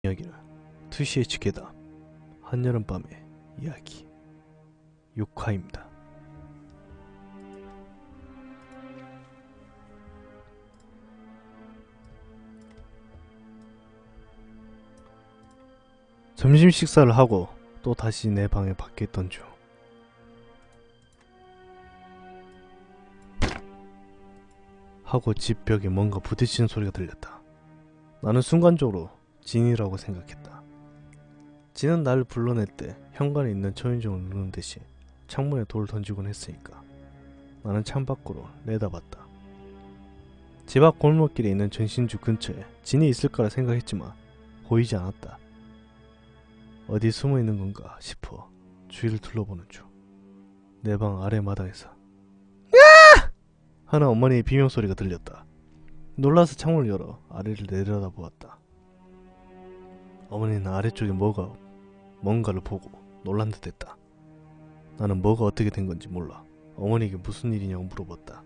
이야기는 2시의 지게다 한여름밤의 이야기 6화입니다. 점심 식사를 하고 또 다시 내 방에 밖에 있던 중 하고 집 벽에 뭔가 부딪히는 소리가 들렸다. 나는 순간적으로 진이라고 생각했다. 진은 나를 불러낼 때 현관에 있는 초인종을 누르는 대신 창문에 돌을 던지곤 했으니까 나는 창밖으로 내다봤다. 집 앞 골목길에 있는 전신주 근처에 진이 있을 거라 생각했지만 보이지 않았다. 어디 숨어 있는 건가 싶어 주위를 둘러보는 중 내 방 아래 마당에서 야! 하는 어머니의 비명소리가 들렸다. 놀라서 창문을 열어 아래를 내려다보았다. 어머니는 아래쪽에 뭔가를 보고 놀란 듯 했다. 나는 뭐가 어떻게 된 건지 몰라 어머니에게 무슨 일이냐고 물어봤다.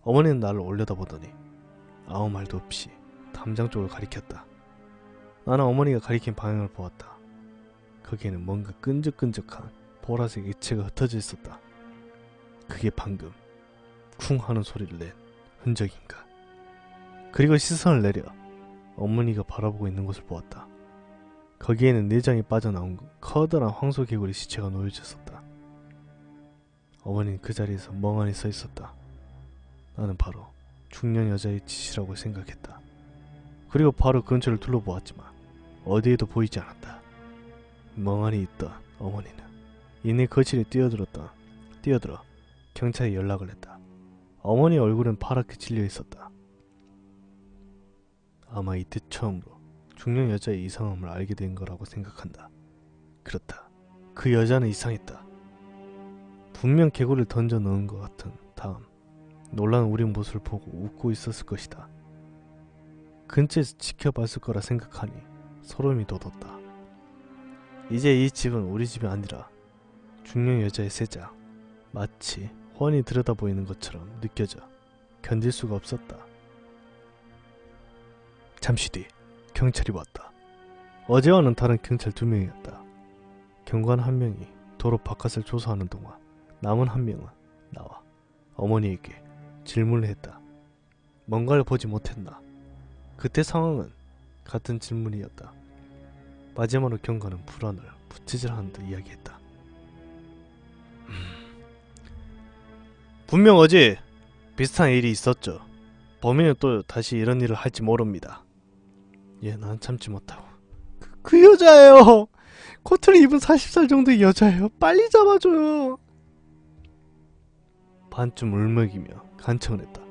어머니는 나를 올려다보더니 아무 말도 없이 담장 쪽을 가리켰다. 나는 어머니가 가리킨 방향을 보았다. 거기에는 뭔가 끈적끈적한 보라색 액체가 흩어져 있었다. 그게 방금 쿵 하는 소리를 낸 흔적인가. 그리고 시선을 내려 어머니가 바라보고 있는 것을 보았다. 거기에는 내장이 빠져나온 커다란 황소개구리 시체가 놓여져 있었다. 어머니는 그 자리에서 멍하니 서 있었다. 나는 바로 중년 여자의 짓이라고 생각했다. 그리고 바로 근처를 둘러보았지만 어디에도 보이지 않았다. 멍하니 있던 어머니는 이내 거실에 뛰어들어 경찰에 연락을 했다. 어머니의 얼굴은 파랗게 질려 있었다. 아마 이때 처음으로 중년 여자의 이상함을 알게 된 거라고 생각한다. 그렇다. 그 여자는 이상했다. 분명 개구리를 던져 넣은 것 같은 다음 놀란 우리 모습을 보고 웃고 있었을 것이다. 근처에서 지켜봤을 거라 생각하니 소름이 돋았다. 이제 이 집은 우리 집이 아니라 중년 여자의 세자, 마치 훤히 들여다보이는 것처럼 느껴져 견딜 수가 없었다. 잠시 뒤 경찰이 왔다. 어제와는 다른 경찰 2명이었다. 경관 1명이 도로 바깥을 조사하는 동안 남은 1명은 나와 어머니에게 질문을 했다. 뭔가를 보지 못했나? 그때 상황은 같은 질문이었다. 마지막으로 경관은 불안을 부채질하는 듯 이야기했다. 분명 어제 비슷한 일이 있었죠. 범인은 또 다시 이런 일을 할지 모릅니다. 난 참지 못하고 그 여자예요. 코트를 입은 40살 정도의 여자예요. 빨리 잡아줘요. 반쯤 울먹이며 간청을 했다.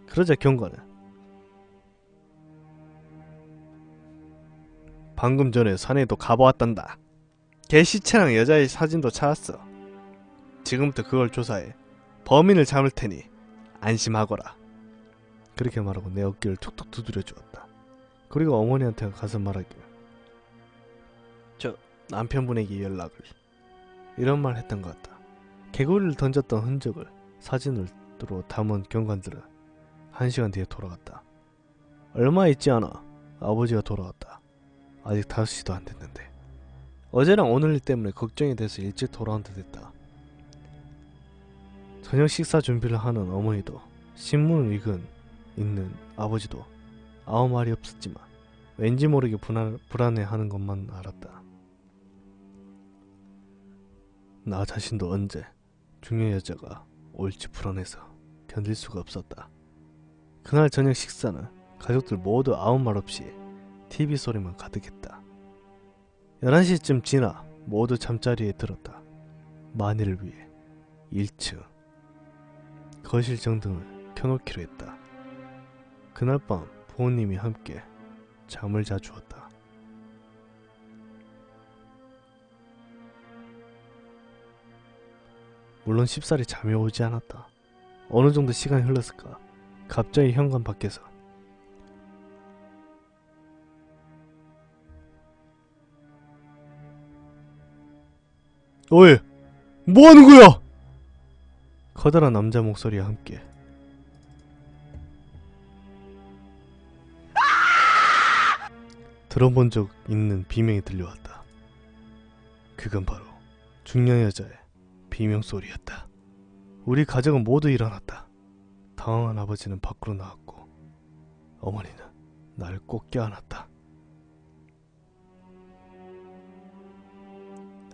그러자 경관은 방금 전에 산에도 가보았단다. 걔 시체랑 여자의 사진도 찾았어. 지금부터 그걸 조사해 범인을 잡을 테니 안심하거라. 그렇게 말하고 내 어깨를 툭툭 두드려 주었다. 그리고 어머니한테 가서 말하길 저 남편분에게 연락을 이런 말 했던 것 같다. 개구리를 던졌던 흔적을 사진으로 담은 경관들은 1시간 뒤에 돌아갔다. 얼마 있지 않아 아버지가 돌아왔다. 아직 5시도 안 됐는데 어제랑 오늘 일 때문에 걱정이 돼서 일찍 돌아온 듯 했다. 저녁 식사 준비를 하는 어머니도 신문을 읽는 아버지도 아무 말이 없었지만 왠지 모르게 불안해하는 것만 알았다. 나 자신도 언제 중년 여자가 올지 불안해서 견딜 수가 없었다. 그날 저녁 식사는 가족들 모두 아무 말 없이 TV 소리만 가득했다. 11시쯤 지나 모두 잠자리에 들었다. 만일을 위해 1층 거실 전등을 켜놓기로 했다. 그날 밤 부모님이 함께 잠을 자주었다. 물론 쉽사리 잠이 오지 않았다. 어느 정도 시간이 흘렀을까 갑자기 현관 밖에서 어이! 뭐하는 거야! 커다란 남자 목소리와 함께 들어본 적 있는 비명이 들려왔다. 그건 바로 중년 여자의 비명소리였다. 우리 가족은 모두 일어났다. 당황한 아버지는 밖으로 나왔고 어머니는 나를 꼭 껴안았다.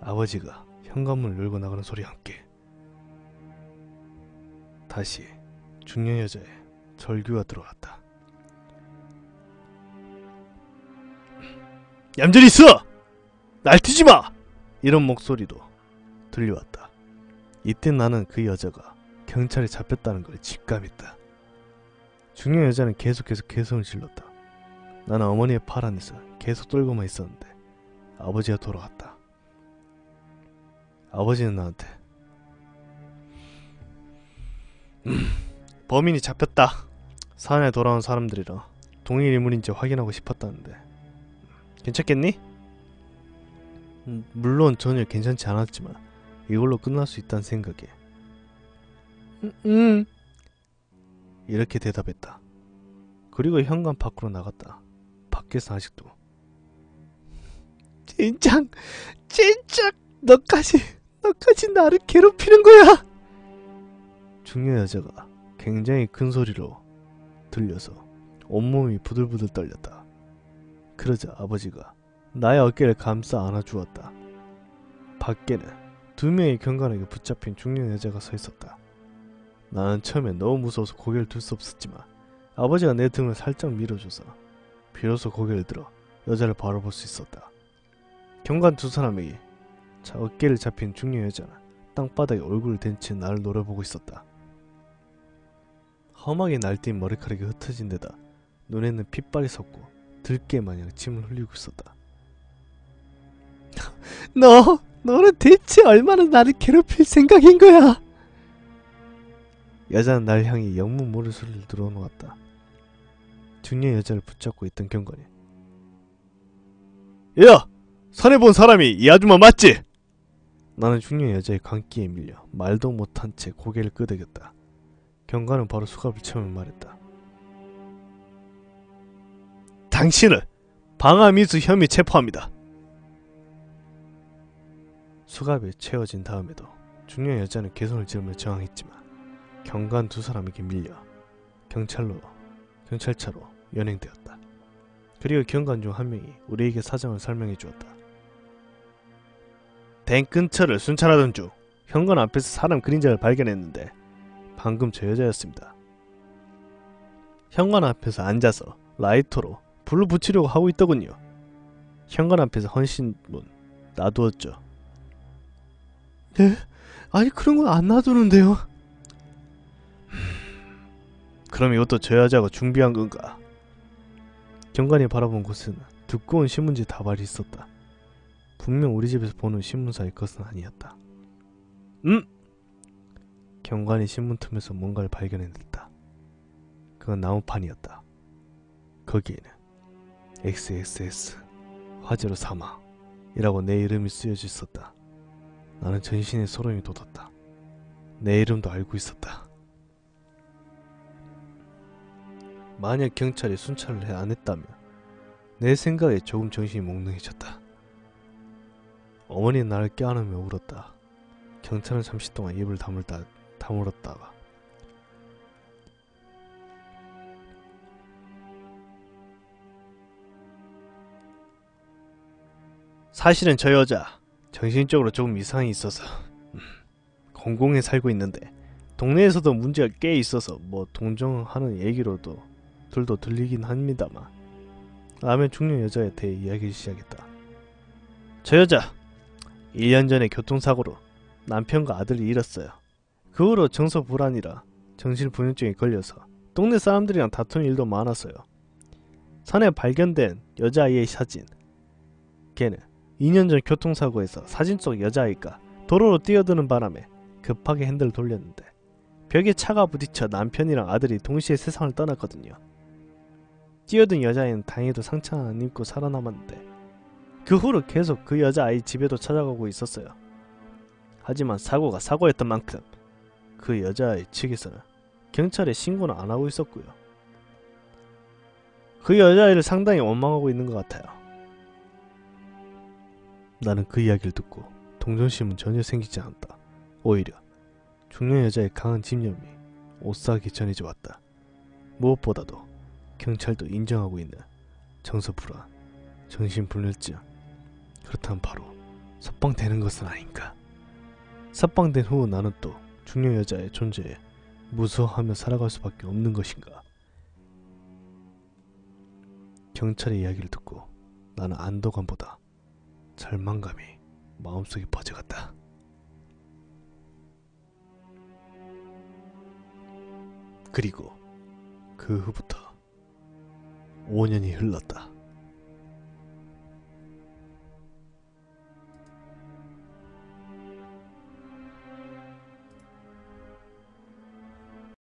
아버지가 현관문을 열고 나가는 소리와 함께 다시 중년 여자의 절규가 들어왔다. 얌전히 있어! 날뛰지마! 이런 목소리도 들려왔다. 이때 나는 그 여자가 경찰에 잡혔다는 걸 직감했다. 중년 여자는 계속해서 개성을 질렀다. 나는 어머니의 팔 안에서 계속 떨고만 있었는데 아버지가 돌아왔다. 아버지는 나한테 범인이 잡혔다. 산에 돌아온 사람들이랑 동일 인물인지 확인하고 싶었다는데 괜찮겠니? 물론 전혀 괜찮지 않았지만 이걸로 끝날 수 있다는 생각에 이렇게 대답했다. 그리고 현관 밖으로 나갔다. 밖에서 아직도 진작 너까지 나를 괴롭히는 거야. 중년 여자가 굉장히 큰 소리로 들려서 온몸이 부들부들 떨렸다. 그러자 아버지가 나의 어깨를 감싸 안아주었다. 밖에는 2명의 경관에게 붙잡힌 중년 여자가 서 있었다. 나는 처음엔 너무 무서워서 고개를 들 수 없었지만 아버지가 내 등을 살짝 밀어줘서 비로소 고개를 들어 여자를 바라볼 수 있었다. 경관 2사람에게 어깨를 잡힌 중년 여자는 땅바닥에 얼굴을 댄 채 나를 노려보고 있었다. 험하게 날뛴 머리카락이 흩어진 데다 눈에는 핏발이 섰고 들깨 마냥 침을 흘리고 있었다. 너는 대체 얼마나 나를 괴롭힐 생각인 거야? 여자는 날 향해 영문 모를 소리를 들어놓았다. 중년 여자를 붙잡고 있던 경관이 야! 산에 본 사람이 이 아줌마 맞지? 나는 중년 여자의 광기에 밀려 말도 못한 채 고개를 끄덕였다. 경관은 바로 수갑을 채우며 말했다. 당신을 방화미수 혐의 체포합니다. 수갑에 채워진 다음에도 중년 여자는 개성을 지르며 저항했지만 경관 2사람에게 밀려 경찰차로 연행되었다. 그리고 경관 중 한 명이 우리에게 사정을 설명해 주었다. 댐 근처를 순찰하던 중 현관 앞에서 사람 그림자를 발견했는데 방금 저 여자였습니다. 현관 앞에서 앉아서 라이터로 불을 붙이려고 하고 있더군요. 현관 앞에서 헌신문 놔두었죠. 네? 아니 그런 건 안 놔두는데요. 그럼 이것도 저 여자가 준비한 건가? 경관이 바라본 곳에는 두꺼운 신문지 다발이 있었다. 분명 우리 집에서 보는 신문사의 것은 아니었다. 경관이 신문 틈에서 뭔가를 발견해냈다. 그건 나무판이었다. 거기에는 XXS 화재로 사망이라고 내 이름이 쓰여져 있었다. 나는 전신에 소름이 돋았다. 내 이름도 알고 있었다. 만약 경찰이 순찰을 안 했다면 내 생각에 조금 정신이 몽롱해졌다. 어머니는 나를 껴안으며 울었다. 경찰은 잠시 동안 입을 다물었다가 사실은 저 여자 정신적으로 조금 이상이 있어서 공공에 살고 있는데 동네에서도 문제가 꽤 있어서 뭐 동정하는 얘기로도 둘도 들리긴 합니다만 라면 중년 여자에 대해 이야기를 시작했다. 저 여자 1년 전에 교통사고로 남편과 아들을 잃었어요. 그 후로 정서불안이라 정신불면증에 걸려서 동네 사람들이랑 다투는 일도 많았어요. 산에 발견된 여자아이의 사진. 걔는 2년 전 교통사고에서 사진 속 여자아이가 도로로 뛰어드는 바람에 급하게 핸들을 돌렸는데 벽에 차가 부딪혀 남편이랑 아들이 동시에 세상을 떠났거든요. 뛰어든 여자아이는 다행히도 상처 안 입고 살아남았는데 그 후로 계속 그 여자아이 집에도 찾아가고 있었어요. 하지만 사고가 사고였던 만큼 그 여자아이 측에서는 경찰에 신고는 안 하고 있었고요. 그 여자아이를 상당히 원망하고 있는 것 같아요. 나는 그 이야기를 듣고 동정심은 전혀 생기지 않았다. 오히려 중년 여자의 강한 집념이 오싹하게 전해져 왔다. 무엇보다도 경찰도 인정하고 있는 정서불안, 정신불면증, 그렇다면 바로 석방되는 것은 아닌가. 석방된 후 나는 또 중년 여자의 존재에 무서워하며 살아갈 수밖에 없는 것인가. 경찰의 이야기를 듣고 나는 안도감보다 절망감이 마음속에 퍼져갔다. 그리고 그 후부터 5년이 흘렀다.